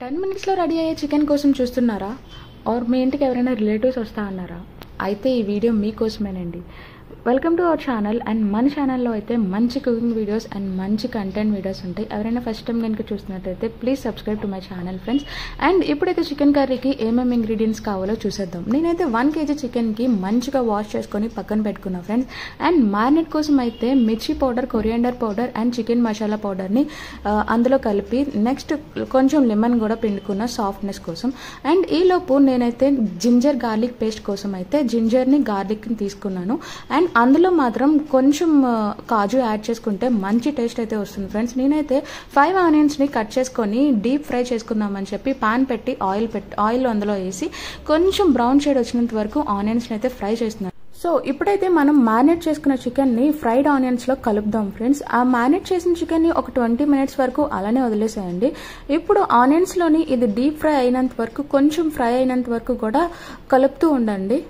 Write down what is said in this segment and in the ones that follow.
10 మినిట్స్లో రెడీ అయ్యే చికెన్ కోసం చూస్తున్నారా? ఆర్ మీ ఇంటికి ఎవరైనా రిలేటివ్స్ వస్తా అన్నారా? అయితే ఈ వీడియో మీకోసమేనండి. Welcome to our channel. And మన ఛానల్లో అయితే మంచి కుకింగ్ వీడియోస్ అండ్ మంచి కంటెంట్ వీడియోస్ ఉంటాయి. ఎవరైనా ఫస్ట్ టైం కనుక చూస్తున్నట్టయితే please subscribe to my channel friends. And ఇప్పుడైతే చికెన్ కర్రీకి ఏమేమి ఇంగ్రీడియంట్స్ కావాలో చూసేద్దాం. నేనైతే 1 kg చికెన్కి మంచిగా వాష్ చేసుకొని పక్కన పెట్టుకున్నా ఫ్రెండ్స్. అండ్ మ్యారినేట్ కోసం అయితే మిర్చి powder, coriander powder and chicken masala పౌడర్ని అందులో కలిపి నెక్స్ట్ కొంచెం లెమన్ కూడా పిండుకున్న సాఫ్ట్నెస్ కోసం. అండ్ ఈలోపు నేనైతే జింజర్ గార్లిక్ పేస్ట్ కోసం అయితే జింజర్ని గార్లిక్ని తీసుకున్నాను. అండ్ అందులో మాత్రం కొంచెం కాజు యాడ్ చేసుకుంటే మంచి టేస్ట్ అయితే వస్తుంది ఫ్రెండ్స్. నేనైతే 5 ఆనియన్స్ని కట్ చేసుకొని డీప్ ఫ్రై చేసుకుందామని చెప్పి పాన్ పెట్టి ఆయిల్ అందులో వేసి కొంచెం బ్రౌన్ షేడ్ వచ్చినంత వరకు ఆనియన్స్ని అయితే ఫ్రై చేస్తున్నాను. సో ఇప్పుడైతే మనం మ్యారినేట్ చేసుకున్న చికెన్ని ఫ్రైడ్ ఆనియన్స్లో కలుపుదాం ఫ్రెండ్స్. ఆ మ్యారినేట్ చేసిన చికెన్ని ఒక 20 minutes వరకు అలానే వదిలేసేయండి. ఇప్పుడు ఆనియన్స్లోని ఇది డీప్ ఫ్రై అయినంత వరకు, కొంచెం ఫ్రై అయినంత వరకు కూడా కలుపుతూ ఉండండి.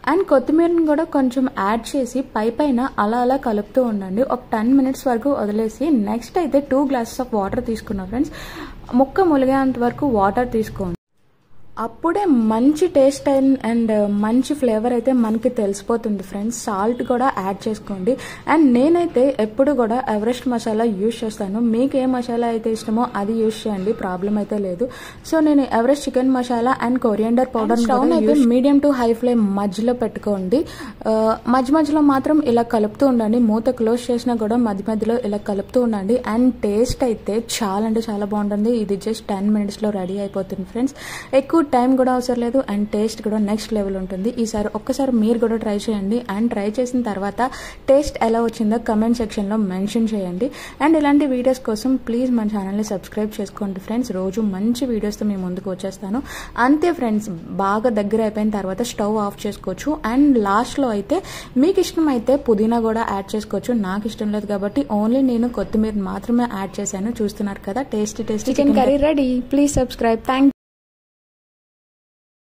అండ్ కొత్తిమీరని కూడా కొంచెం యాడ్ చేసి పైన అలా కలుపుతూ ఉండండి. ఒక 10 minutes వరకు వదిలేసి నెక్స్ట్ అయితే 2 glasses ఆఫ్ వాటర్ తీసుకున్నాం ఫ్రెండ్స్. ముక్క ములిగేంత వరకు వాటర్ తీసుకోండి. అప్పుడే మంచి టేస్ట్ అండ్ మంచి ఫ్లేవర్ అయితే మనకి తెలిసిపోతుంది ఫ్రెండ్స్. సాల్ట్ కూడా యాడ్ చేసుకోండి. అండ్ నేనైతే ఎప్పుడు కూడా ఎవరెస్ట్ మసాలా యూజ్ చేస్తాను. మీకు ఏ మసాలా అయితే ఇష్టమో అది యూజ్ చేయండి, ప్రాబ్లం అయితే లేదు. సో నేను Everest chicken masala and coriander powder stove అయితే మీడియం టు హై ఫ్లేమ్ మధ్యలో పెట్టుకోండి. మధ్యలో మాత్రం ఇలా కలుపుతూ ఉండండి. మూత క్లోజ్ చేసినా కూడా మధ్యలో ఇలా కలుపుతూ ఉండండి. అండ్ టేస్ట్ అయితే చాలా అంటే చాలా బాగుంటుంది. ఇది జస్ట్ 10 minutesలో రెడీ అయిపోతుంది ఫ్రెండ్స్. ఎక్కువ టైం కూడా అవసరం లేదు అండ్ టేస్ట్ కూడా నెక్స్ట్ లెవెల్ ఉంటుంది. ఈసారి ఒక్కసారి మీరు కూడా ట్రై చేయండి. అండ్ ట్రై చేసిన తర్వాత టేస్ట్ ఎలా వచ్చిందో కమెంట్ సెక్షన్లో మెన్షన్ చేయండి. అండ్ ఇలాంటి వీడియోస్ కోసం ప్లీజ్ మన ఛానల్ని సబ్స్క్రైబ్ చేసుకోండి ఫ్రెండ్స్. రోజు మంచి వీడియోస్తో మీ ముందుకు వచ్చేస్తాను. అంతే ఫ్రెండ్స్, బాగా దగ్గర అయిపోయిన తర్వాత స్టవ్ ఆఫ్ చేసుకోవచ్చు. అండ్ లాస్ట్లో అయితే మీకు ఇష్టం అయితే పుదీనా కూడా యాడ్ చేసుకోవచ్చు. నాకు ఇష్టం లేదు కాబట్టి ఓన్లీ నేను కొత్తిమీర మాత్రమే యాడ్ చేశాను. చూస్తున్నారు కదా, tasty chicken curry ready. Please subscribe. Thank